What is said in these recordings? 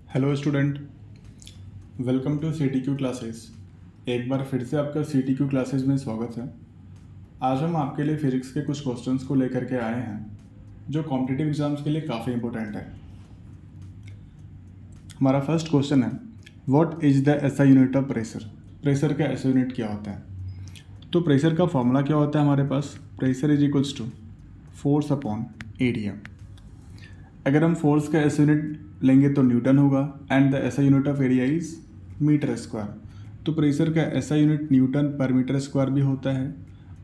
Hello student, welcome to CTQ classes. एक बार फिर से आपका CTQ क्लासेस में स्वागत है। आज हम आपके लिए फिजिक्स के कुछ क्वेश्चंस को लेकर के आए हैं जो कॉम्पिटिटिव एग्जाम्स के लिए काफ़ी इंपॉर्टेंट है। हमारा फर्स्ट क्वेश्चन है, what is the SI unit of pressure. Pressure का SI यूनिट क्या होता है? तो प्रेशर का फॉर्मूला क्या होता है हमारे पास? Pressure is equals to force upon area. अगर हम फोर्स का SI यूनिट लेंगे तो न्यूटन होगा and the SI unit of area is metre square. तो प्रेशर का SI unit newton per metre square भी होता है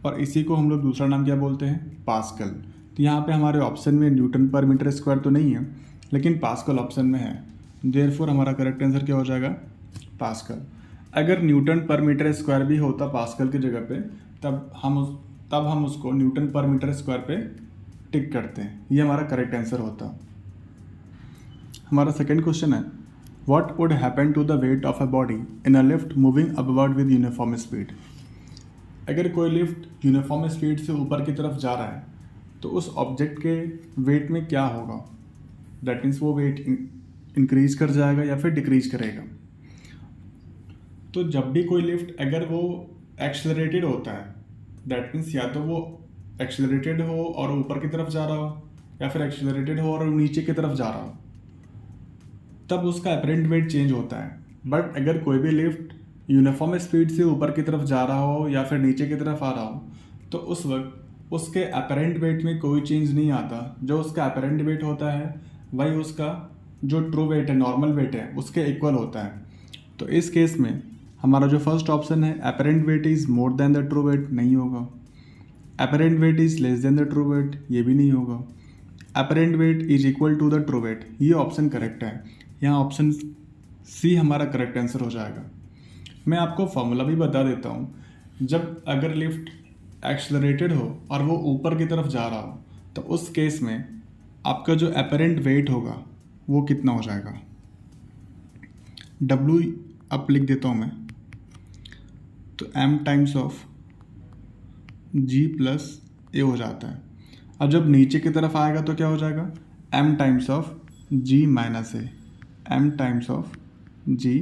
और इसी को हम लोग दूसरा नाम क्या बोलते हैं? पास्कल। तो यहाँ पे हमारे ऑप्शन में न्यूटन पर मीटर स्क्वायर तो नहीं है, लेकिन पास्कल ऑप्शन में है। देयरफॉर हमारा करेक्ट आंसर क्या हो जाएगा? पास्कल। अगर न्यूटन पर मीटर स्क्वायर भी होता पास्कल की जगह पे, तब हम उसको न्यूटन पर मीटर स्क्वायर पे टिक करते हैं। ये हमारा करेक्ट आंसर होता। हमारा सेकेंड क्वेश्चन है, what would happen to the weight of a body in a lift moving upward with uniform speed. अगर कोई लिफ्ट यूनिफॉर्म स्पीड से ऊपर की तरफ जा रहा है तो उस ऑब्जेक्ट के वेट में क्या होगा? दैट मीन्स वो वेट इंक्रीज कर जाएगा या फिर डिक्रीज करेगा। तो जब भी कोई लिफ्ट अगर वो एक्सेलरेटेड होता है, दैट मीन्स या तो वो एक्सेलरेटेड हो और ऊपर की तरफ जा रहा हो या फिर एक्सेलरेटेड हो और नीचे की तरफ जा रहा हो, तब उसका अपरेंट वेट चेंज होता है। बट अगर कोई भी लिफ्ट यूनिफॉर्म स्पीड से ऊपर की तरफ जा रहा हो या फिर नीचे की तरफ आ रहा हो तो उस वक्त उसके अपरेंट वेट में कोई चेंज नहीं आता। जो उसका अपरेंट वेट होता है वही उसका जो ट्रू वेट है, नॉर्मल वेट है, उसके इक्वल होता है। तो इस केस में हमारा जो फर्स्ट ऑप्शन है, apparent weight is more than the true weight, नहीं होगा। Apparent weight is less than the true weight, ये भी नहीं होगा। Apparent weight is equal to the true weight, ये ऑप्शन करेक्ट है। यहाँ ऑप्शन सी हमारा करेक्ट आंसर हो जाएगा। मैं आपको फॉर्मूला भी बता देता हूँ। जब अगर लिफ्ट एक्सेलरेटेड हो और वो ऊपर की तरफ जा रहा हो तो उस केस में आपका जो अपरेंट वेट होगा वो कितना हो जाएगा? W अब लिख देता हूँ मैं, तो m times of G plus A हो जाता है। अब जब नीचे की तरफ आएगा तो क्या हो जाएगा? m times of G minus A, m times of G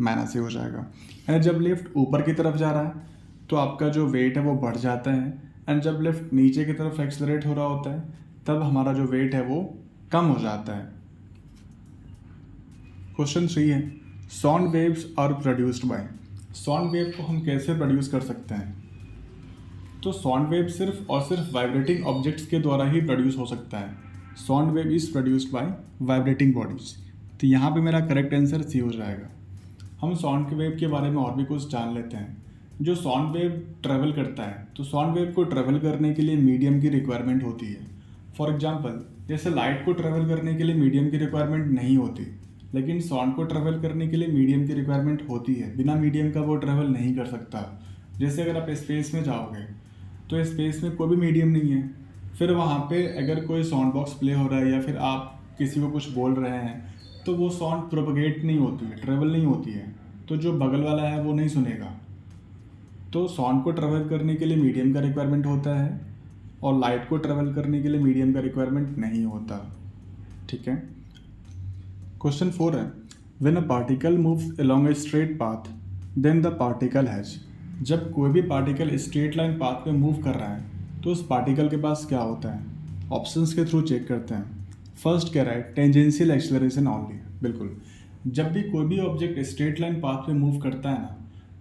minus A हो जाएगा। एंड जब लिफ्ट ऊपर की तरफ जा रहा है तो आपका जो वेट है वो बढ़ जाता है, एंड जब लिफ्ट नीचे की तरफ एक्सेलरेट हो रहा होता है तब हमारा जो वेट है वो कम हो जाता है। क्वेश्चन 3 है, sound waves are produced by. Sound wave को हम कैसे प्रोड्यूस कर सकते हैं? तो साउंड वेव सिर्फ और सिर्फ वाइब्रेटिंग ऑब्जेक्ट्स के द्वारा ही प्रोड्यूस हो सकता है। Sound wave is produced by vibrating bodies. तो यहाँ पे मेरा करेक्ट आंसर सी हो जाएगा। हम साउंड वेव के बारे में और भी कुछ जान लेते हैं। जो साउंड वेव ट्रैवल करता है, तो साउंड वेव को ट्रैवल करने के लिए मीडियम की रिक्वायरमेंट होती है। फॉर एग्जांपल, जैसे लाइट को ट्रैवल करने के लिए मीडियम की रिक्वायरमेंट नहीं होती, लेकिन साउंड को ट्रैवल करने के लिए मीडियम की रिक्वायरमेंट होती है। बिना मीडियम का वो ट्रैवल नहीं कर सकता। जैसे अगर आप स्पेस में जाओगे तो स्पेस में कोई भी मीडियम नहीं है, फिर वहाँ पे अगर कोई साउंड बॉक्स प्ले हो रहा है या फिर आप किसी को कुछ बोल रहे हैं तो वो साउंड प्रोपगेट नहीं होती है, ट्रेवल नहीं होती है, तो जो बगल वाला है वो नहीं सुनेगा। तो साउंड को ट्रेवल करने के लिए मीडियम का रिक्वायरमेंट होता है और लाइट को ट्रेवल करने के लिए मीडियम का रिक्वायरमेंट नहीं होता। ठीक है। क्वेश्चन 4 है, when a particle moves along a straight path then the particle has. जब कोई भी पार्टिकल स्ट्रेट लाइन पाथ पे मूव कर रहा है तो उस पार्टिकल के पास क्या होता है? ऑप्शंस के थ्रू चेक करते हैं। फर्स्ट कह रहा है टेंजेंशियल एक्सेलरेशन ओनली। बिल्कुल, जब भी कोई भी ऑब्जेक्ट स्ट्रेट लाइन पाथ पे मूव करता है ना,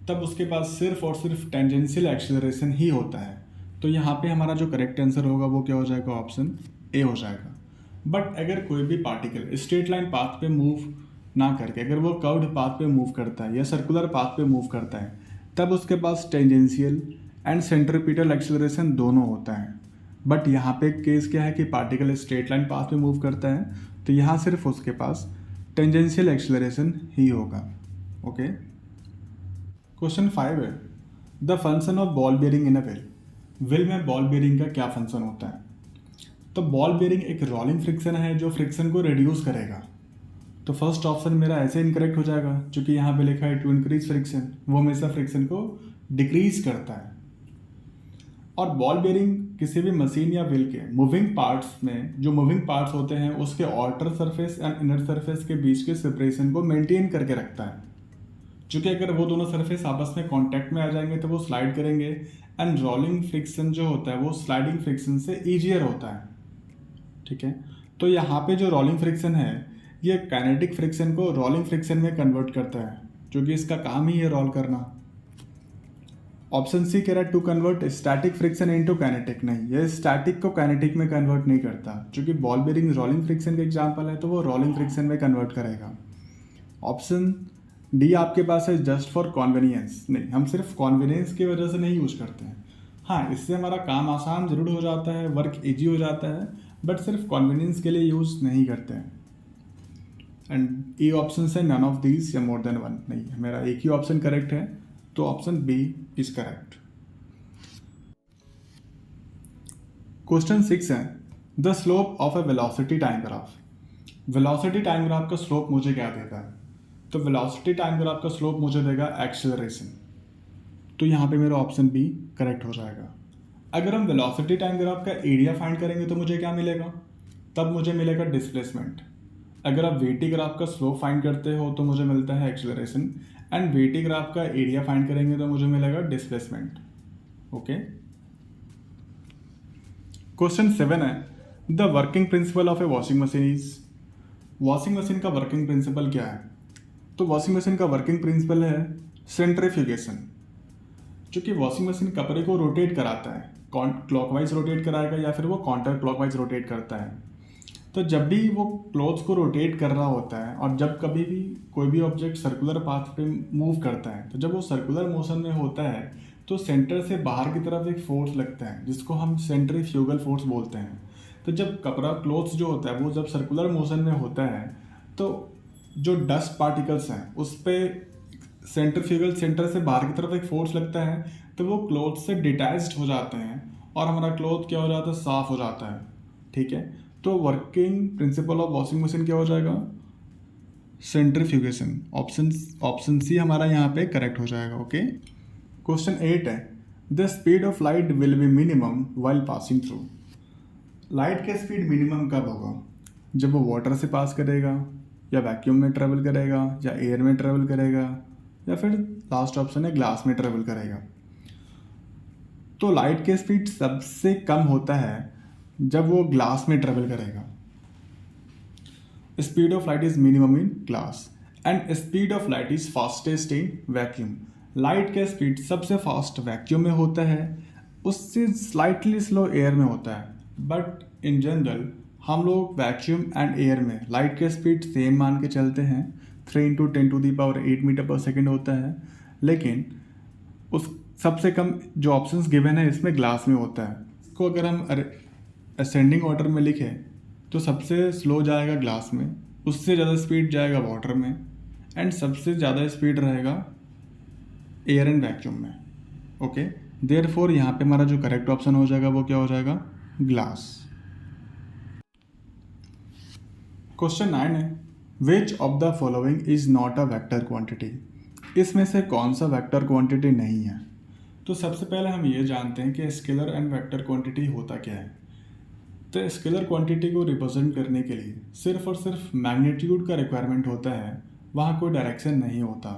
तब उसके पास सिर्फ और सिर्फ टेंजेंशियल एक्सेलरेशन ही होता है। तो यहाँ पे हमारा जो करेक्ट आंसर होगा वो क्या हो जाएगा? ऑप्शन ए हो जाएगा। बट अगर कोई भी पार्टिकल स्ट्रेट लाइन पाथ पे मूव ना करके अगर वो कर्व्ड पाथ पे मूव करता है या सर्कुलर पाथ पे मूव करता है, तब उसके पास टेंजेंशियल एंड सेंट्रीपिटल एक्सेलरेशन दोनों होता है। बट यहाँ पे केस क्या है कि पार्टिकल स्ट्रेट लाइन पाथ पे मूव करता है, तो यहाँ सिर्फ उसके पास टेंजेंशियल एक्सेलरेशन ही होगा। ओके। क्वेश्चन 5 है, the function of ball bearing in a wheel. Wheel में बॉल बेयरिंग का क्या फंक्शन होता है? तो बॉल बेयरिंग एक रोलिंग फ्रिक्शन है जो फ्रिक्शन को रिड्यूस करेगा। तो फर्स्ट ऑप्शन मेरा ऐसे इनकरेक्ट हो जाएगा, क्योंकि यहाँ पे लिखा है टू इंक्रीज फ्रिक्शन, वो हमेशा फ्रिक्शन को डिक्रीज करता है। और बॉल बेयरिंग किसी भी मशीन या व्हील के मूविंग पार्ट्स में जो मूविंग पार्ट्स होते हैं उसके outer surface and inner surface के बीच के सेपरेशन को मेंटेन करके रखता है। क्योंकि अगर वो दोनों सरफेस आपस में कांटेक्ट में आ जाएंगे तो वो स्लाइड करेंगे एंड रोलिंग फ्रिक्शन जो होता है वो स्लाइडिंग फ्रिक्शन से ईजियर होता है। ठीक है, तो यहाँ पे जो रोलिंग फ्रिक्शन है ये काइनेटिक फ्रिक्शन को रोलिंग फ्रिक्शन में कन्वर्ट करता है, क्योंकि इसका काम ही है रोल करना। ऑप्शन सी कह रहा है to convert static friction into kinetic. नहीं, ये स्टैटिक को काइनेटिक में कन्वर्ट नहीं करता, क्योंकि बॉल बेरिंग रोलिंग फ्रिक्शन का एग्जांपल है तो वो रोलिंग फ्रिक्शन में कन्वर्ट करेगा। ऑप्शन डी आपके पास है जस्ट फॉर कॉन्वीनियंस। नहीं, हम सिर्फ कॉन्वीनियंस की वजह से नहीं यूज करते हैं। हाँ, इससे हमारा काम आसान जरूर हो जाता है, वर्क ईजी हो जाता है, बट सिर्फ कॉन्वीनियंस के लिए यूज नहीं करते हैं। एंड ए ऑप्शन है नन ऑफ दीज या मोर देन वन। नहीं, मेरा एक ही ऑप्शन करेक्ट है, तो option B is correct. Question 6 है the slope of a velocity time graph. Velocity time graph का स्लोप मुझे क्या देता है? तो वेलोसिटी टाइम ग्राफ का स्लोप मुझे देगा एक्सेलरेशन। तो यहाँ पे मेरा ऑप्शन बी करेक्ट हो जाएगा। अगर हम वेलोसिटी टाइम ग्राफ का एरिया फाइंड करेंगे तो मुझे क्या मिलेगा? तब मुझे मिलेगा डिस्प्लेसमेंट। अगर आप वीटी ग्राफ का स्लोप फाइंड करते हो तो मुझे मिलता है एक्सेलरेशन, एंड वीटी ग्राफ का एरिया फाइंड करेंगे तो मुझे मिलेगा डिस्प्लेसमेंट। ओके। क्वेश्चन 7 है the working principle of A washing machine is. Washing machine का वर्किंग प्रिंसिपल क्या है? तो वॉशिंग मशीन का वर्किंग प्रिंसिपल है सेंट्रीफ्यूगेशन। क्योंकि वॉशिंग मशीन कपड़े को रोटेट कराता है, क्लॉकवाइज रोटेट कराएगा या फिर वो काउंटर क्लॉकवाइज रोटेट करता है। तो जब भी वो क्लॉथ्स को रोटेट कर रहा होता है और जब कभी भी कोई भी ऑब्जेक्ट सर्कुलर पाथ पे मूव करता है, तो जब वो सर्कुलर मोशन में होता है तो सेंटर से बाहर की तरफ एक फोर्स लगता है जिसको हम सेंट्रीफ्यूगल फोर्स बोलते हैं। तो जब कपड़ा क्लॉथ्स जो होता है वो जब सर्कुलर मोशन में होता है तो जो डस्ट पार्टिकल्स हैं उस पर सेंट्रीफ्यूगल सेंटर से बाहर की तरफ एक फोर्स लगता है, तो वो क्लॉथ से डिटैच्ड हो जाते हैं और हमारा क्लॉथ क्या हो जाता है? साफ हो जाता है। ठीक है, तो working principle of washing machine क्या हो जाएगा? सेंट्रीफ्यूगेशन। ऑप्शन सी हमारा यहाँ पे करेक्ट हो जाएगा। ओके। क्वेश्चन 8 है the speed of light will be minimum while passing through. Light का स्पीड मिनिमम कब होगा? जब वो वाटर से पास करेगा, या वैक्यूम में ट्रेवल करेगा, या एयर में ट्रेवल करेगा, या फिर लास्ट ऑप्शन है ग्लास में ट्रेवल करेगा। तो लाइट के स्पीड सबसे कम होता है जब वो ग्लास में ट्रेवल करेगा। Speed of light is minimum in glass and speed of light is fastest in vacuum. Light का स्पीड सबसे फास्ट वैक्यूम में होता है, उससे स्लाइटली स्लो एयर में होता है, बट इन जनरल हम लोग वैक्यूम एंड एयर में लाइट के स्पीड सेम मान के चलते हैं। 3 × 10⁸ मीटर पर सेकेंड होता है, लेकिन उस सबसे कम जो ऑप्शंस गिवन है इसमें ग्लास में होता है। इसको अगर हम असेंडिंग ऑर्डर में लिखें तो सबसे स्लो जाएगा ग्लास में, उससे ज़्यादा स्पीड जाएगा वाटर में, एंड सबसे ज़्यादा स्पीड रहेगा एयर एंड वैक्यूम में। ओके, देयरफॉर यहाँ पे हमारा जो करेक्ट ऑप्शन हो जाएगा वो क्या हो जाएगा? ग्लास। क्वेश्चन 9 है which of the following is not a vector quantity. इसमें से कौन सा वेक्टर क्वांटिटी नहीं है? तो सबसे पहले हम ये जानते हैं कि स्केलर एंड वेक्टर क्वांटिटी होता क्या है। तो स्केलर क्वांटिटी को रिप्रेजेंट करने के लिए सिर्फ और सिर्फ मैग्नीट्यूड का रिक्वायरमेंट होता है, वहाँ कोई डायरेक्शन नहीं होता।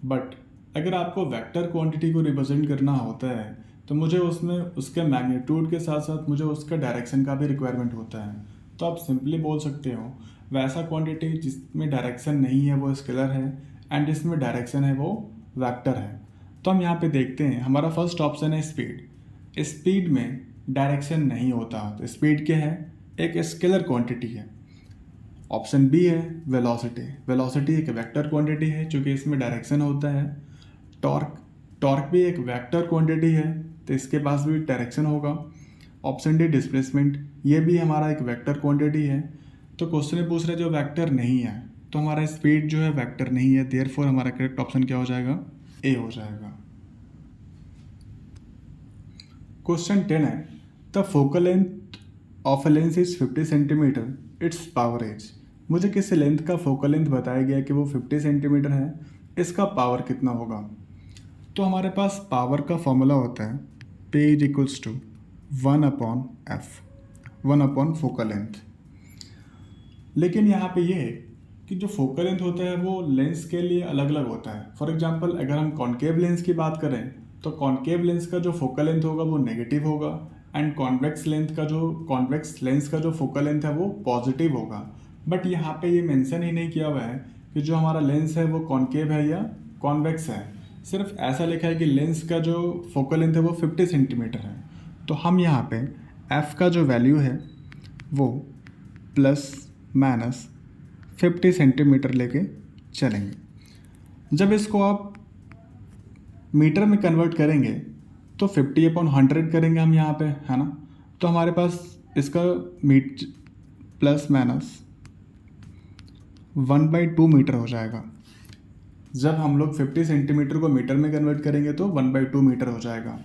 बट अगर आपको वेक्टर क्वांटिटी को रिप्रेजेंट करना होता है तो मुझे उसमें उसके मैग्नीट्यूड के साथ साथ मुझे उसका डायरेक्शन का भी रिक्वायरमेंट होता है। तो आप सिंपली बोल सकते हो वैसा क्वांटिटी जिसमें डायरेक्शन नहीं है वो स्केलर है, एंड जिसमें डायरेक्शन है वो वेक्टर है। तो हम यहाँ पे देखते हैं, हमारा फर्स्ट ऑप्शन है स्पीड। स्पीड में डायरेक्शन नहीं होता, तो स्पीड क्या है? एक स्केलर क्वांटिटी है। ऑप्शन बी है वेलोसिटी। वेलोसिटी एक वेक्टर क्वांटिटी है क्योंकि इसमें डायरेक्शन होता है। टॉर्क भी एक वेक्टर क्वांटिटी है, तो इसके पास भी डायरेक्शन होगा। ऑप्शन डी डिस्प्लेसमेंट, ये भी हमारा एक वेक्टर क्वांटिटी है। तो क्वेश्चन में पूछ रहे जो वेक्टर नहीं है, तो हमारा स्पीड जो है वेक्टर नहीं है, देयरफॉर हमारा करेक्ट ऑप्शन क्या हो जाएगा? ए हो जाएगा। क्वेश्चन 10 है the focal length of a lens is 50 centimetre, it's power is. मुझे किस लेंथ का फोकल लेंथ बताया गया कि वो 50 सेंटीमीटर है, इसका पावर कितना होगा? तो हमारे पास पावर का फॉर्मूला होता है P is equals to 1/f focal length. लेकिन यहाँ पे ये है कि जो फोकल लेंथ होता है वो लेंस के लिए अलग अलग होता है। फॉर एग्जांपल अगर हम कॉन्केव लेंस की बात करें तो कॉन्केव लेंस का जो फोकल लेंथ होगा वो नेगेटिव होगा एंड कॉन्वेक्स लेंस का जो फोकल लेंथ है वो पॉजिटिव होगा। बट यहाँ पे ये मेंशन ही नहीं किया हुआ है कि जो हमारा लेंस है वो कॉन्केव है या कॉन्वेक्स है। सिर्फ ऐसा लिखा है कि लेंस का जो फोकल लेंथ है वो 50 सेंटीमीटर है। तो हम यहाँ पे f का जो वैल्यू है वो ±50 सेंटीमीटर लेके चलेंगे। जब इसको आप मीटर में कन्वर्ट करेंगे तो 50/100 करेंगे हम यहाँ पे, है ना। तो हमारे पास इसका ±1/2 मीटर हो जाएगा। जब हम लोग 50 सेंटीमीटर को मीटर में कन्वर्ट करेंगे तो 1/2 मीटर हो जाएगा।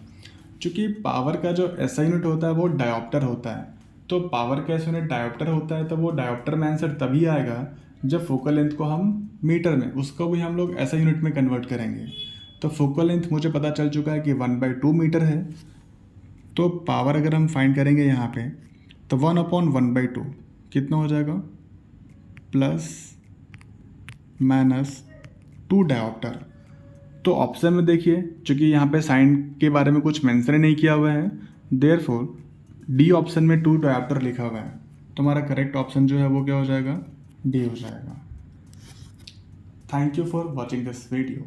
चूँकि पावर का जो SI यूनिट होता है वो डायोप्टर होता है, तो पावर का SI यूनिट डायोप्टर होता है, तो वो डायोप्टर में आंसर तभी आएगा जब फोकल लेंथ को हम मीटर में, उसको भी हम लोग SI यूनिट में कन्वर्ट करेंगे। तो फोकल लेंथ मुझे पता चल चुका है कि 1/2 मीटर है। तो पावर अगर हम फाइंड करेंगे यहाँ पे तो 1/1/2 कितना हो जाएगा, ±2 डायोप्टर। तो ऑप्शन में देखिए, चूँकि यहाँ पे साइन के बारे में कुछ मेंशन नहीं किया हुआ है, देयरफॉर डी ऑप्शन में 2 डायोप्टर लिखा हुआ है। तो हमारा करेक्ट ऑप्शन जो है वो क्या हो जाएगा, डी हो जाएगा। Thank you for watching this video.